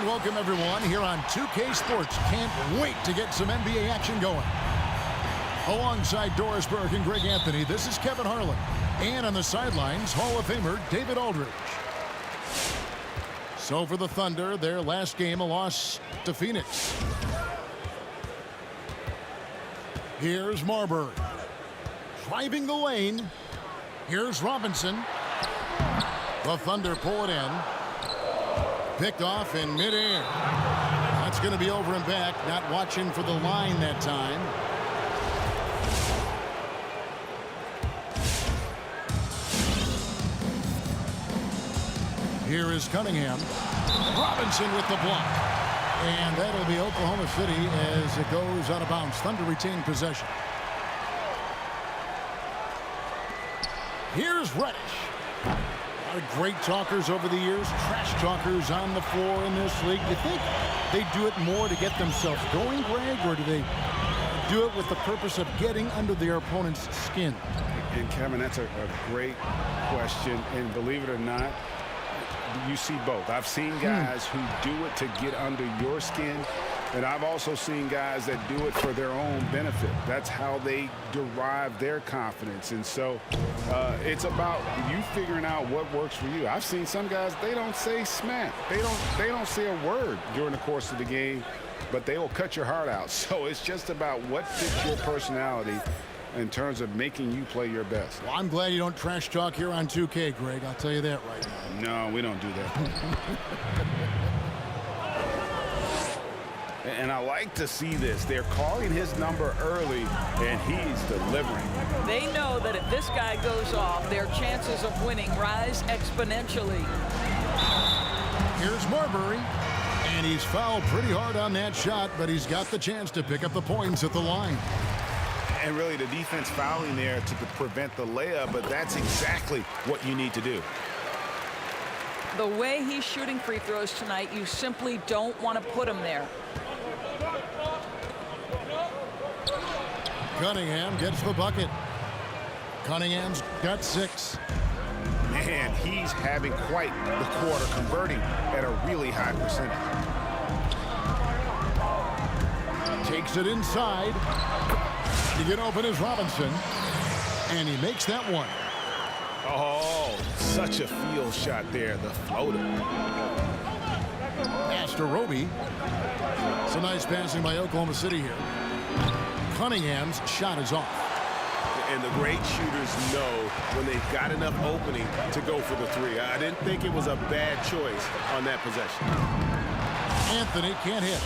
Welcome, everyone, here on 2K Sports. Can't wait to get some NBA action going. Alongside Doris Burke and Greg Anthony, this is Kevin Harlan. And on the sidelines, Hall of Famer David Aldridge. So for the Thunder, their last game, a loss to Phoenix. Here's Marbury. Driving the lane. Here's Robinson. The Thunder pull it in. Picked off in midair. That's going to be over and back. Not watching for the line that time. Here is Cunningham. Robinson with the block. And that'll be Oklahoma City as it goes out of bounds. Thunder retain possession. Here's Reddish. A lot of great talkers over the years, trash talkers on the floor in this league. Do you think they do it more to get themselves going, Greg, or do they do it with the purpose of getting under their opponent's skin? And Kevin, that's a great question. And believe it or not, you see both. I've seen guys who do it to get under your skin, and I've also seen guys that do it for their own benefit. That's how they derive their confidence. And so it's about you figuring out what works for you. I've seen some guys, they don't say smack. They don't say a word during the course of the game, but they will cut your heart out. So it's just about what fits your personality in terms of making you play your best. Well, I'm glad you don't trash talk here on 2K, Greg. I'll tell you that right now. No, we don't do that. And I like to see this. They're calling his number early, and he's delivering. They know that if this guy goes off, their chances of winning rise exponentially. Here's Marbury, and he's fouled pretty hard on that shot, but he's got the chance to pick up the points at the line. And really, the defense fouling there to prevent the layup, but that's exactly what you need to do. The way he's shooting free throws tonight, you simply don't want to put him there. Cunningham gets the bucket. Cunningham's got 6. Man, he's having quite the quarter, converting at a really high percentage. Takes it inside. To get open is Robinson. And he makes that one. Oh, such a field shot there, the floater. Pass to Roby. Some nice passing by Oklahoma City here. Cunningham's shot is off. And the great shooters know when they've got enough opening to go for the three. I didn't think it was a bad choice on that possession. Anthony can't hit.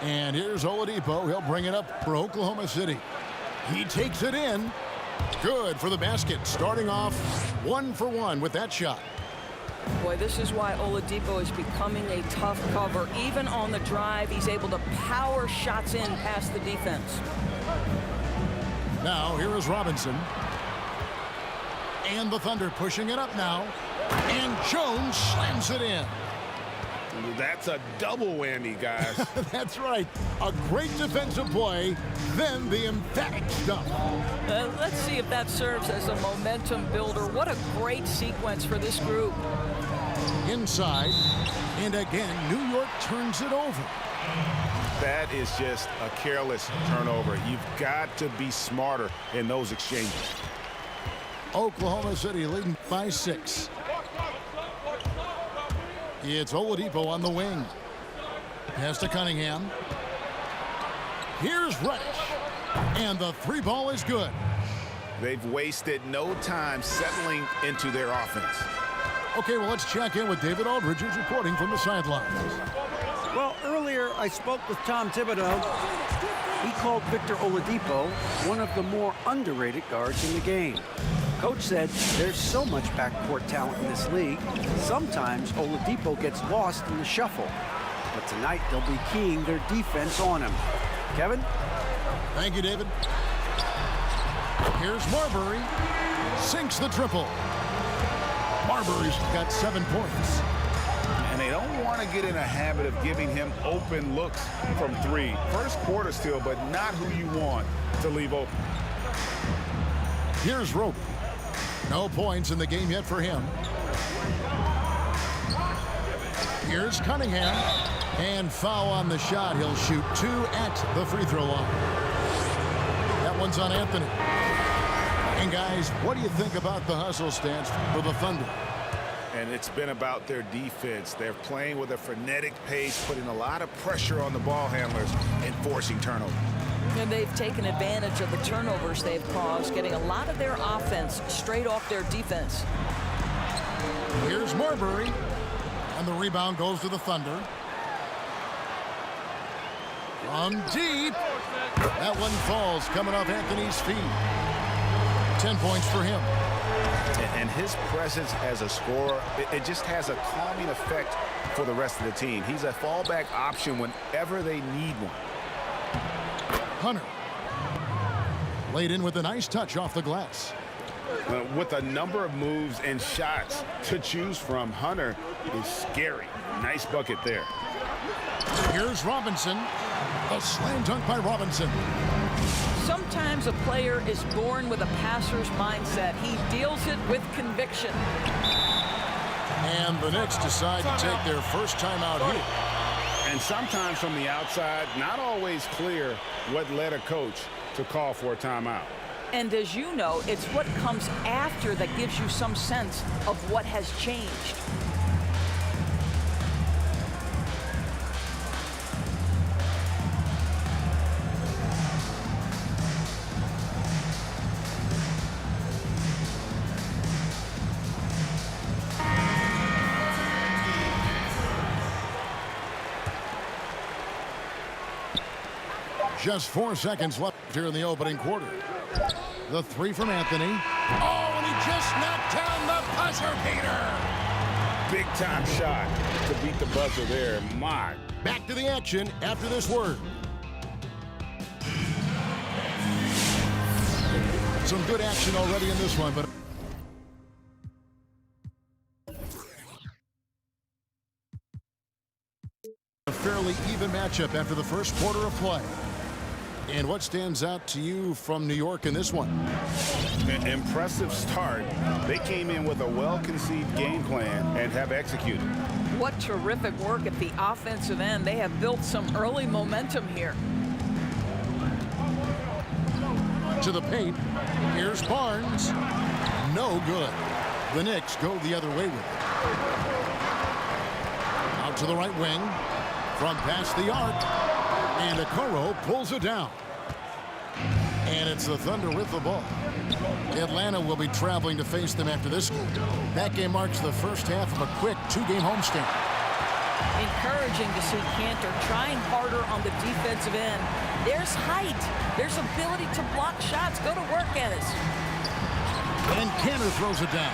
And here's Oladipo. He'll bring it up for Oklahoma City. He takes it in. Good for the basket. Starting off 1 for 1 with that shot. Boy, this is why Oladipo is becoming a tough cover. Even on the drive, he's able to power shots in past the defense. Now, here is Robinson. And the Thunder pushing it up now. And Jones slams it in. That's a double whammy, guys. That's right. A great defensive play, then the emphatic stuff. Let's see if that serves as a momentum builder. What a great sequence for this group. Inside. And again, New York turns it over. That is just a careless turnover. You've got to be smarter in those exchanges. Oklahoma City leading by 6. It's Oladipo on the wing. Pass to Cunningham. Here's Reddish. And the 3 ball is good. They've wasted no time settling into their offense. Okay, well, let's check in with David Aldridge, who's reporting from the sidelines. Well, earlier I spoke with Tom Thibodeau. He called Victor Oladipo one of the more underrated guards in the game. Coach said there's so much backcourt talent in this league, sometimes Oladipo gets lost in the shuffle. But tonight they'll be keying their defense on him. Kevin? Thank you, David. Here's Marbury. Sinks the triple. Marbury's got 7 points. And they don't want to get in a habit of giving him open looks from 3. First quarter still, but not who you want to leave open. Here's Rope. No points in the game yet for him. Here's Cunningham. And foul on the shot. He'll shoot 2 at the free throw line. That one's on Anthony. And guys, what do you think about the hustle stance for the Thunder? And it's been about their defense. They're playing with a frenetic pace, putting a lot of pressure on the ball handlers and forcing turnovers. And they've taken advantage of the turnovers they've caused, getting a lot of their offense straight off their defense. Here's Marbury. And the rebound goes to the Thunder. From deep. That one falls, coming off Anthony's feet. 10 points for him. And his presence as a scorer, it just has a calming effect for the rest of the team. He's a fallback option whenever they need one. Hunter. Laid in with a nice touch off the glass. With a number of moves and shots to choose from, Hunter is scary. Nice bucket there. Here's Robinson. A slam dunk by Robinson. Sometimes a player is born with a passer's mindset. He deals it with conviction. And the Knicks decide to take their first time out here. And sometimes from the outside, not always clear what led a coach to call for a timeout. And as you know, it's what comes after that gives you some sense of what has changed. Just 4 seconds left here in the opening quarter. The 3 from Anthony. Oh, and he just knocked down the buzzer beater. Big time shot to beat the buzzer there. My. Back to the action after this word. Some good action already in this one, but a fairly even matchup after the first quarter of play. And what stands out to you from New York in this one? An impressive start. They came in with a well-conceived game plan and have executed. What terrific work at the offensive end. They have built some early momentum here. To the paint. Here's Barnes. No good. The Knicks go the other way with it. Out to the right wing. From past the arc. And Okoro pulls it down. And it's the Thunder with the ball. Atlanta will be traveling to face them after this. That game marks the first half of a quick 2-game homestand. Encouraging to see Cantor trying harder on the defensive end. There's height. There's ability to block shots. Go to work, Ennis. And Cantor throws it down.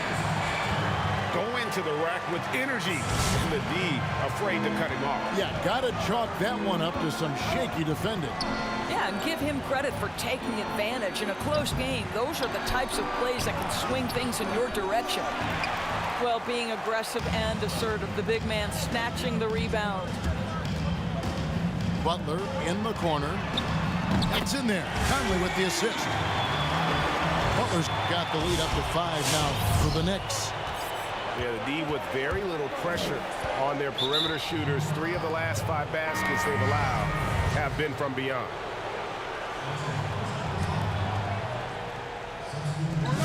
Go into the rack with energy. And the D afraid to cut him off. Yeah, gotta chalk that one up to some shaky defending. Yeah, and give him credit for taking advantage. In a close game, those are the types of plays that can swing things in your direction. Well, being aggressive and assertive, the big man snatching the rebound. Butler in the corner. It's in there. Conley with the assist. Butler's got the lead up to 5 now for the Knicks. Yeah, the D with very little pressure on their perimeter shooters. 3 of the last 5 baskets they've allowed have been from beyond.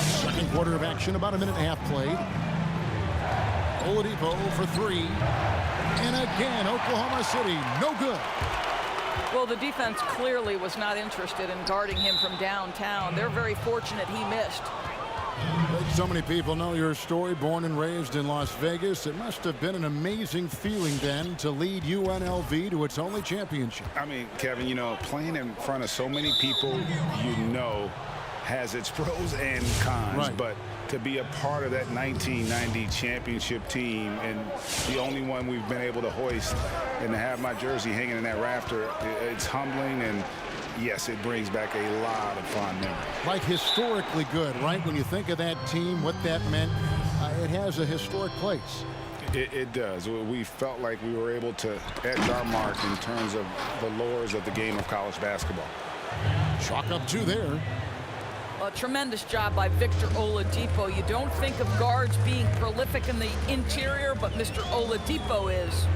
Second quarter of action, about a minute and a half played. Oladipo for 3. And again, Oklahoma City, no good. Well, the defense clearly was not interested in guarding him from downtown. They're very fortunate he missed. So many people know your story, born and raised in Las Vegas. It must have been an amazing feeling then to lead UNLV to its only championship. I mean, Kevin, you know, playing in front of so many people, you know, has its pros and cons. Right. But to be a part of that 1990 championship team and the only one we've been able to hoist and to have my jersey hanging in that rafter, it's humbling, and yes, it brings back a lot of fond memories. Like historically good, right? When you think of that team, what that meant, it has a historic place. It does. We felt like we were able to edge our mark in terms of the lures of the game of college basketball. Chalk up 2 there. A tremendous job by Victor Oladipo. You don't think of guards being prolific in the interior, but Mr. Oladipo is.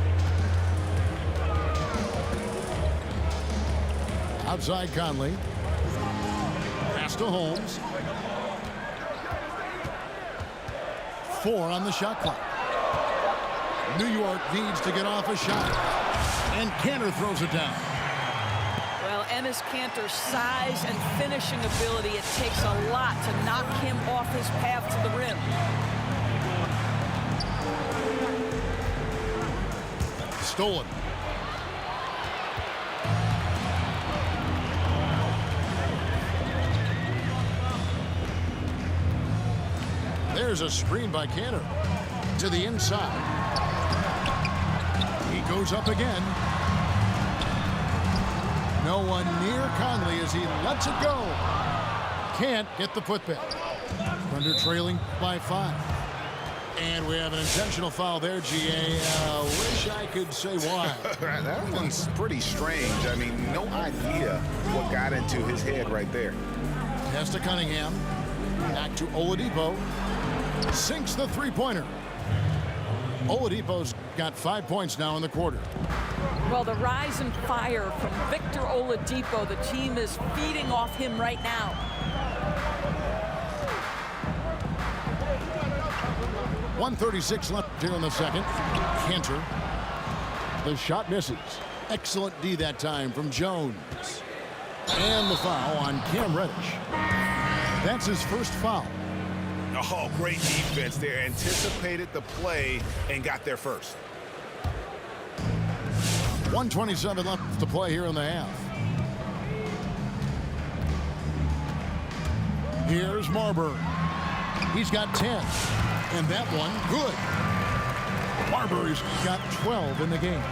Outside Conley. Pass to Holmes. 4 on the shot clock. New York needs to get off a shot. And Kanter throws it down. Well, Enes Kanter's size and finishing ability, it takes a lot to knock him off his path to the rim. Stolen. There's a screen by Kanter to the inside. He goes up again. No one near Conley as he lets it go. Can't get the putback. Thunder trailing by 5. And we have an intentional foul there, GA. Wish I could say why. That one's pretty strange. I mean, no idea what got into his head right there. Pass to Cunningham. Back to Oladipo. Sinks the three-pointer. Oladipo's got 5 points now in the quarter. Well, the rise and fire from Victor Oladipo, the team is feeding off him right now. .136 left here in the second. Kanter. The shot misses. Excellent D that time from Jones. And the foul on Cam Reddish. That's his first foul. Oh, great defense there. Anticipated the play and got there first. 1:27 left to play here in the half. Here's Marbury. He's got 10. And that one, good. Marbury's got 12 in the game.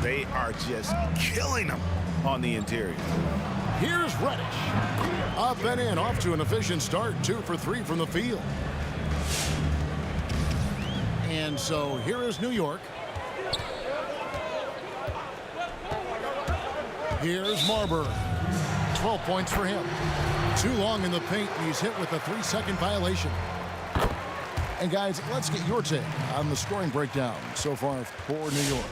They are just killing them on the interior. Here's Reddish. Up and in, off to an efficient start. 2 for 3 from the field. And so here is New York. Here's Marbury. 12 points for him. Too long in the paint, and he's hit with a 3-second violation. And guys, let's get your take on the scoring breakdown so far for New York.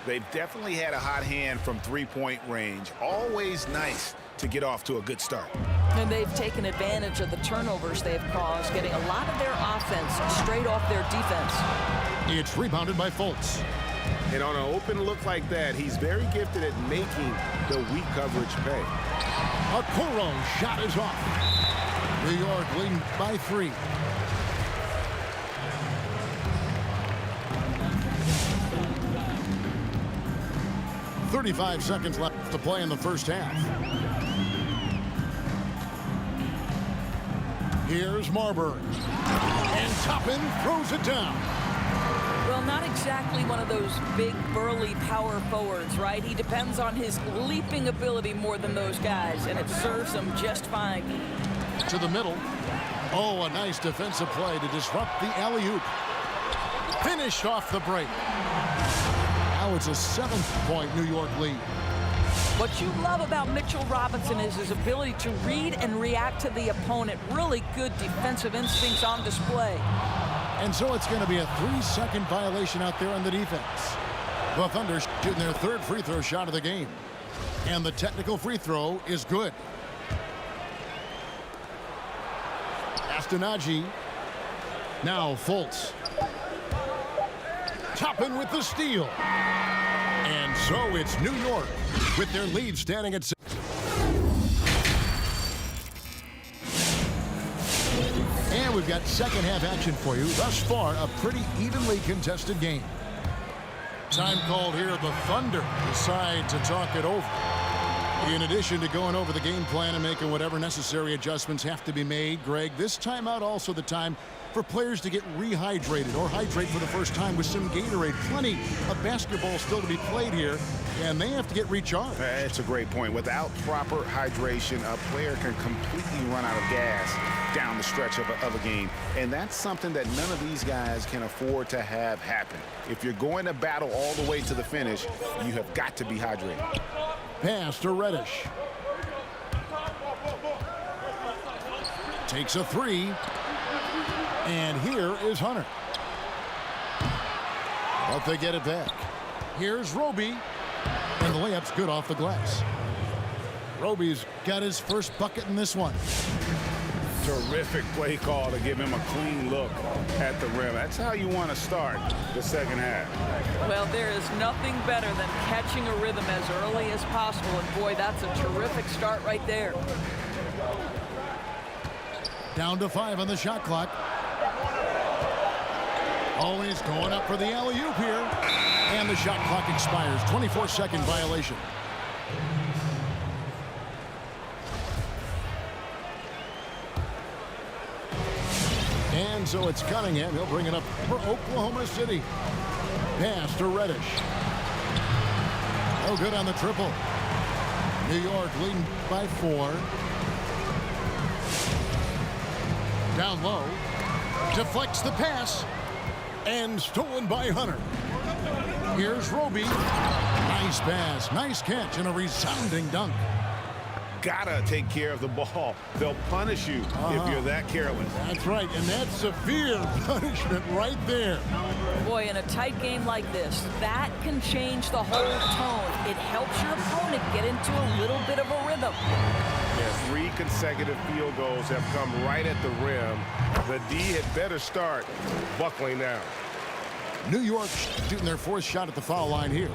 They've definitely had a hot hand from three-point range. Always nice to get off to a good start. And they've taken advantage of the turnovers they've caused, getting a lot of their offense straight off their defense. It's rebounded by Fultz. And on an open look like that, he's very gifted at making the weak coverage pay. Okoro shot is off. New York leading by 3. .35 seconds left to play in the first half. Here's Marbury. And Toppin throws it down. Well, not exactly one of those big, burly power forwards, right? He depends on his leaping ability more than those guys, and it serves him just fine. To the middle. Oh, a nice defensive play to disrupt the alley-oop. Finished off the break. Now it's a 7-point New York lead. What you love about Mitchell Robinson is his ability to read and react to the opponent. Really good defensive instincts on display. And so it's going to be a 3-second violation out there on the defense. The Thunder shooting their third free throw shot of the game. And the technical free throw is good. Astonagi. Now Fultz. Toppin with the steal. And so it's New York with their lead standing at 6. And we've got second half action for you. Thus far, a pretty evenly contested game. Time called here. The Thunder decide to talk it over. In addition to going over the game plan and making whatever necessary adjustments have to be made, Greg, this timeout also the time for players to get rehydrated or hydrate for the first time with some Gatorade. Plenty of basketball still to be played here, and they have to get recharged. That's a great point. Without proper hydration, a player can completely run out of gas down the stretch of a game. And that's something that none of these guys can afford to have happen. If you're going to battle all the way to the finish, you have got to be hydrated. Pass to Reddish. Takes a three. And here is Hunter. But they get it back. Here's Roby. And the layup's good off the glass. Roby's got his first bucket in this one. Terrific play call to give him a clean look at the rim. That's how you want to start the second half. Well, there is nothing better than catching a rhythm as early as possible. And boy, that's a terrific start right there. Down to 5 on the shot clock. Always going up for the alley-oop here. And the shot clock expires. 24-second violation. And so it's Cunningham. He'll bring it up for Oklahoma City. Pass to Reddish. Oh, good on the triple. New York leading by 4. Down low. Deflects the pass. And stolen by Hunter. Here's Roby. Nice pass. Nice catch and a resounding dunk. Gotta take care of the ball. They'll punish you if you're that careless. That's right, and that's severe punishment right there. Boy, in a tight game like this, that can change the whole tone. It helps your opponent get into a little bit of a rhythm. Yeah, 3 consecutive field goals have come right at the rim. The D had better start buckling down. New York shooting their 4th shot at the foul line here.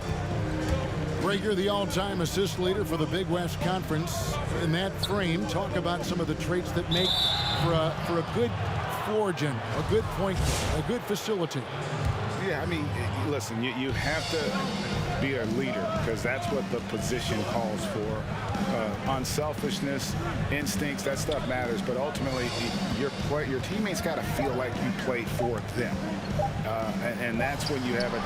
Greg, you're the all-time assist leader for the Big West Conference. In that frame, talk about some of the traits that make for a good floor general, a good point guard, a good facilitator. Yeah, I mean, listen, you have to be a leader because that's what the position calls for. Unselfishness, instincts, that stuff matters. But ultimately, your teammates got to feel like you played for them. And that's when you have a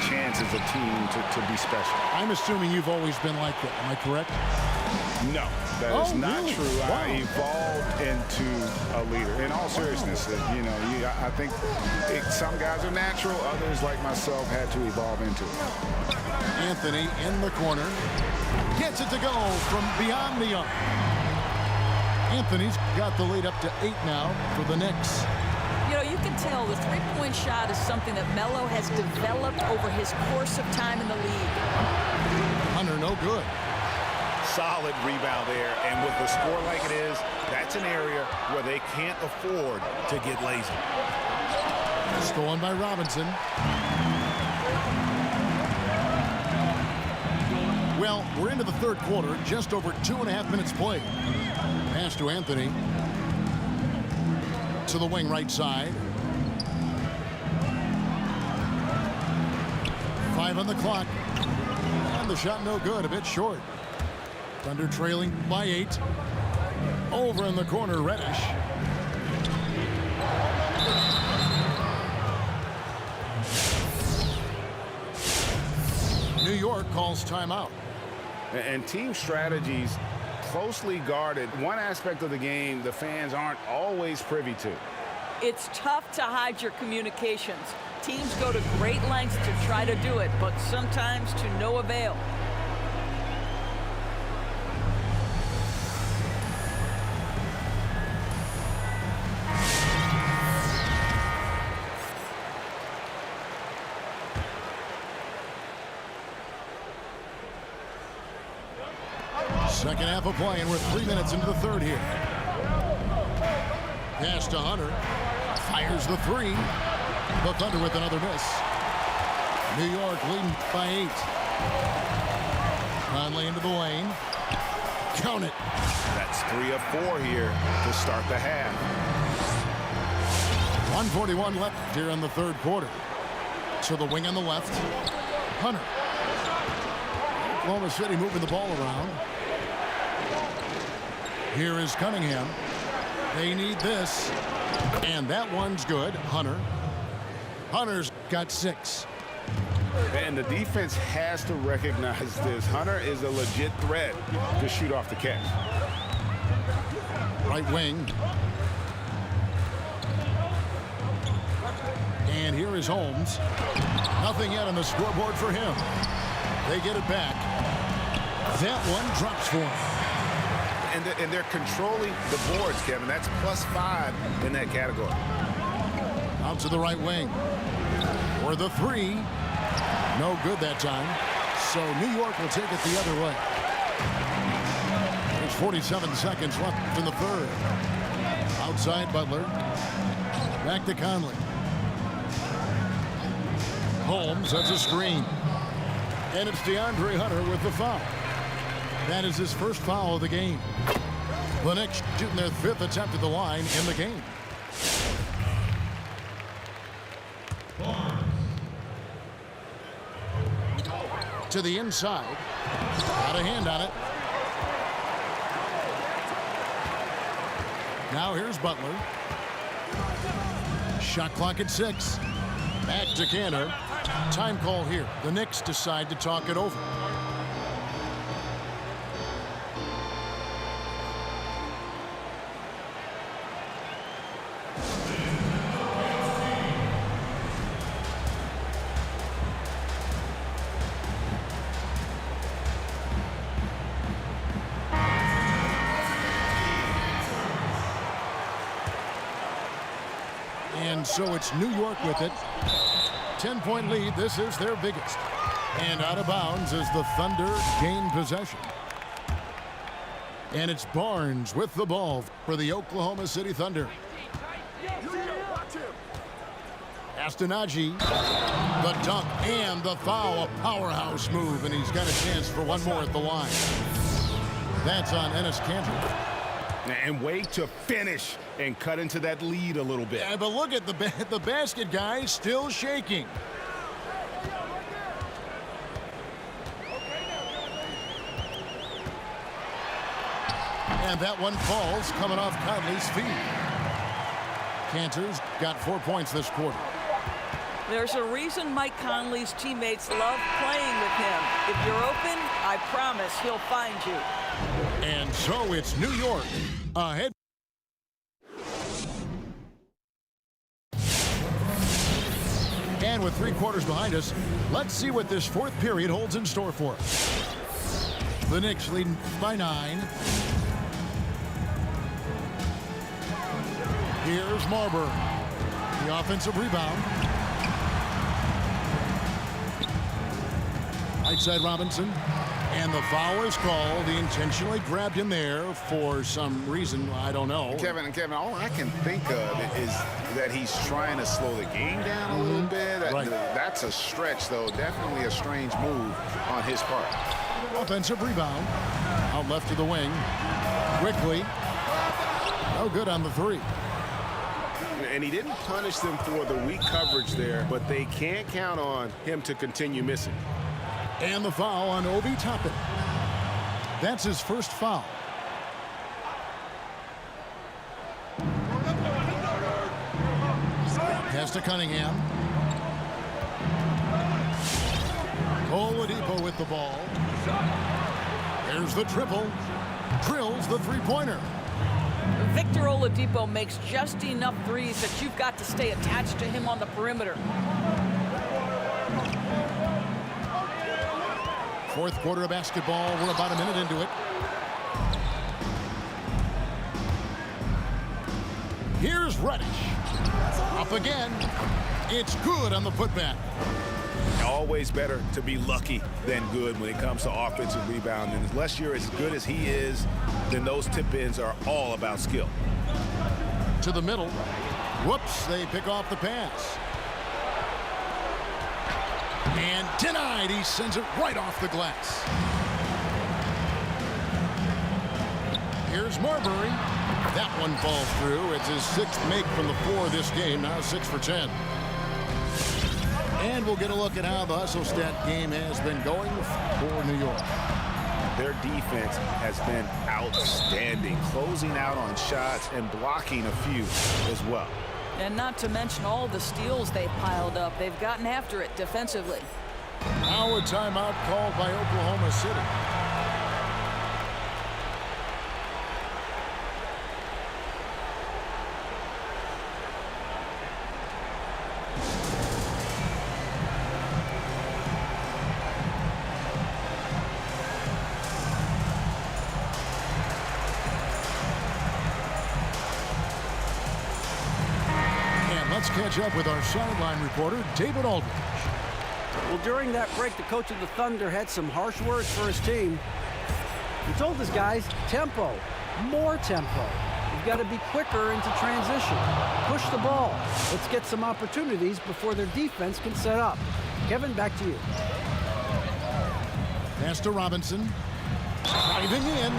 chance as a team to be special. I'm assuming you've always been like that. Am I correct? No, that is not really? true. Wow. I evolved into a leader. In all seriousness, I think some guys are natural. Others, like myself, had to evolve into it. Anthony in the corner. Gets it to go from beyond the arc. Anthony's got the lead up to 8 now for the Knicks. You know, you can tell the three-point shot is something that Melo has developed over his course of time in the league. Hunter, no good. Solid rebound there, and with the score like it is, that's an area where they can't afford to get lazy. Stolen by Robinson. Well, we're into the third quarter, just over 2.5 minutes played. Pass to Anthony. To the wing right side. 5 on the clock. And the shot no good, a bit short. Thunder trailing by 8. Over in the corner, Reddish. New York calls timeout. And team strategies closely guarded. One aspect of the game the fans aren't always privy to. It's tough to hide your communications. Teams go to great lengths to try to do it, but sometimes to no avail. Second half of play, and we're 3 minutes into the third here. Pass to Hunter. Fires the three. The Thunder with another miss. New York leading by 8. Conley into the lane. Count it. That's 3 of 4 here to start the half. 1:41 left here in the third quarter. To the wing on the left. Hunter. Oklahoma City moving the ball around. Here is Cunningham. They need this. And that one's good. Hunter. Hunter's got 6. And the defense has to recognize this. Hunter is a legit threat to shoot off the catch. Right wing. And here is Holmes. Nothing yet on the scoreboard for him. They get it back. That one drops for him. And they're controlling the boards, Kevin. That's +5 in that category. Out to the right wing. For the three. No good that time. So New York will take it the other way. There's 47 seconds left in the third. Outside Butler. Back to Conley. Holmes, that's a screen. And it's DeAndre Hunter with the foul. That is his first foul of the game. The Knicks shooting their 5th attempt at the line in the game. To the inside. Got a hand on it. Now here's Butler. Shot clock at 6. Back to Cantor. Time call here. The Knicks decide to talk it over. And so it's New York with it. 10-point lead. This is their biggest. And out of bounds as the Thunder gain possession. And it's Barnes with the ball for the Oklahoma City Thunder. Astonagi, the dunk and the foul. A powerhouse move, and he's got a chance for one more at the line. That's on Enes Kanter. And way to finish and cut into that lead a little bit. Yeah, but look at the basket guy still shaking. And that one falls coming off Conley's feet. Kanter's got 4 points this quarter. There's a reason Mike Conley's teammates love playing with him. If you're open, I promise he'll find you. And so it's New York ahead. And with 3 quarters behind us, let's see what this 4th period holds in store for us. The Knicks leading by 9. Here's Marbury. The offensive rebound. Right side Robinson. And the foul is called. He intentionally grabbed him there for some reason. I don't know. Kevin, all I can think of is that he's trying to slow the game down a little bit. Right. That's a stretch, though. Definitely a strange move on his part. Offensive rebound. Out left to the wing. Quickly. No good on the 3. And he didn't punish them for the weak coverage there, but they can't count on him to continue missing. And the foul on Obi Toppin. That's his first foul. Pass to Cunningham. Oladipo with the ball. There's the triple. Drills the three-pointer. Victor Oladipo makes just enough threes that you've got to stay attached to him on the perimeter. 4th quarter of basketball. We're about a minute into it. Here's Reddish. Up again. It's good on the putback. Always better to be lucky than good when it comes to offensive rebounding. Unless you're as good as he is, then those tip-ins are all about skill. To the middle. Whoops, they pick off the pass. And denied. He sends it right off the glass. Here's Marbury. That one falls through. It's his 6th make from the floor this game. Now 6 for 10. And we'll get a look at how the hustle stat game has been going for New York. Their defense has been outstanding, closing out on shots and blocking a few as well. And not to mention all the steals they piled up. They've gotten after it defensively. Now a timeout called by Oklahoma City. Let's catch up with our sideline reporter, David Aldridge. Well, during that break, the coach of the Thunder had some harsh words for his team. He told his guys, tempo, more tempo. You've got to be quicker into transition. Push the ball. Let's get some opportunities before their defense can set up. Kevin, back to you. Pass to Robinson. Driving in.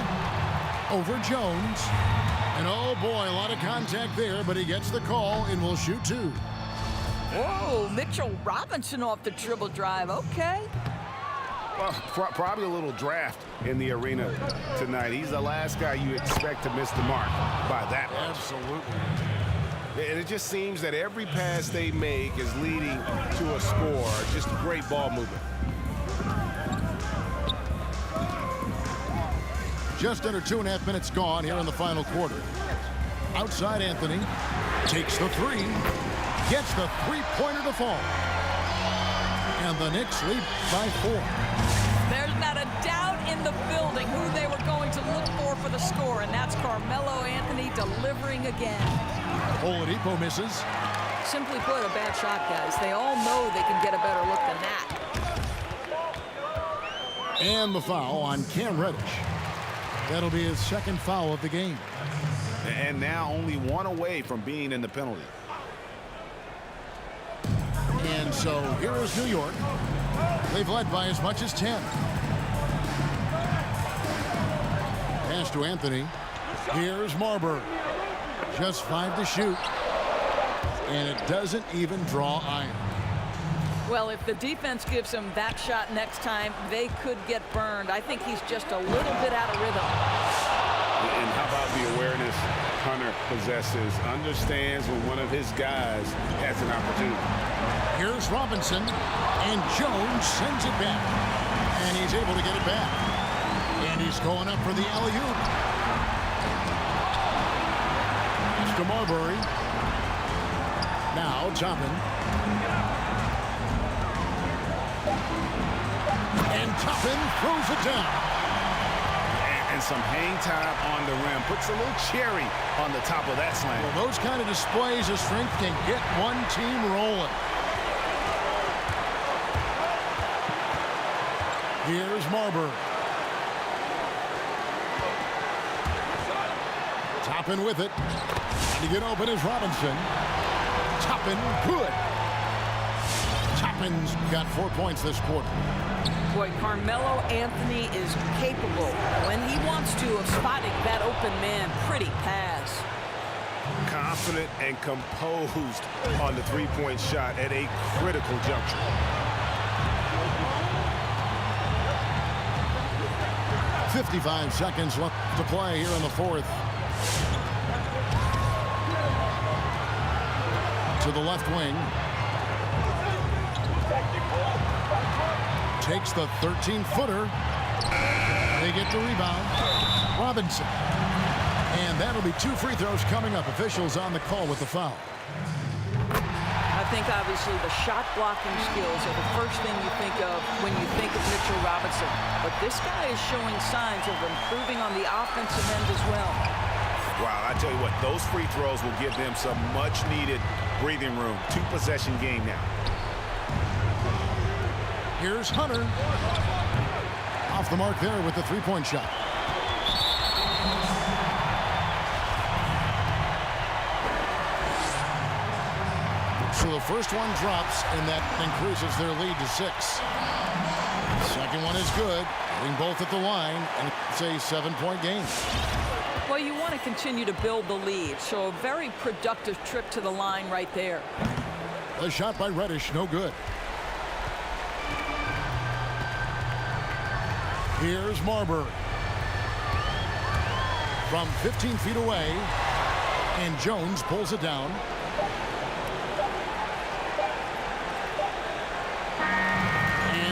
Over Jones. And oh boy, a lot of contact there, but he gets the call and will shoot 2. Whoa, Mitchell Robinson off the dribble drive. Okay. Well, probably a little draft in the arena tonight. He's the last guy you expect to miss the mark by that much. Absolutely. And it just seems that every pass they make is leading to a score. Just great ball movement. Just under 2.5 minutes gone here in the final quarter. Outside Anthony. Takes the 3. Gets the 3-pointer to fall. And the Knicks lead by 4. There's not a doubt in the building who they were going to look for the score, and that's Carmelo Anthony delivering again. Oladipo misses. Simply put, a bad shot, guys. They all know they can get a better look than that. And the foul on Cam Reddish. That'll be his 2nd foul of the game. And now only 1 away from being in the penalty. And so here is New York. They've led by as much as 10. Pass to Anthony. Here's Marbury. Just 5 to shoot. And it doesn't even draw iron. Well, if the defense gives him that shot next time, they could get burned. I think he's just a little bit out of rhythm. And how about the awareness Hunter possesses? Understands when one of his guys has an opportunity. Here's Robinson, and Jones sends it back. And he's able to get it back. And he's going up for the alley-oop. It's to Marbury. Now Toppin. And Toppin throws it down. And some hang time on the rim. Puts a little cherry on the top of that slam. Well, those kind of displays of strength can get one team rolling. Here's Marbury. Toppin with it. And to get open is Robinson. Toppin good. Toppin's got 4 points this quarter. Boy, Carmelo Anthony is capable, when he wants to, of spotting that open man. Pretty pass. Confident and composed on the three-point shot at a critical juncture. .55 seconds left to play here in the 4th. To the left wing. Takes the 13-footer. They get the rebound. Robinson. And that'll be 2 free throws coming up. Officials on the call with the foul. I think obviously the shot blocking skills are the first thing you think of when you think of Mitchell Robinson. But this guy is showing signs of improving on the offensive end as well. Wow, I tell you what, those free throws will give them some much-needed breathing room. 2-possession game now. Here's Hunter. Off the mark there with the three-point shot. So the first one drops, and that increases their lead to 6. Second one is good. Getting both at the line, and it's a 7-point game. Well, you want to continue to build the lead, so a very productive trip to the line right there. The shot by Reddish, no good. Here's Marbury. From 15 feet away, and Jones pulls it down.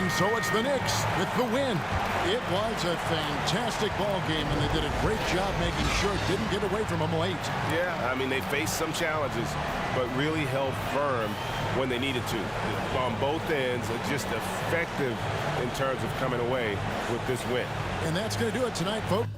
And so it's the Knicks with the win. It was a fantastic ball game, and they did a great job making sure it didn't get away from them late. Yeah, I mean, they faced some challenges, but really held firm when they needed to. On both ends, just effective in terms of coming away with this win. And that's going to do it tonight, folks.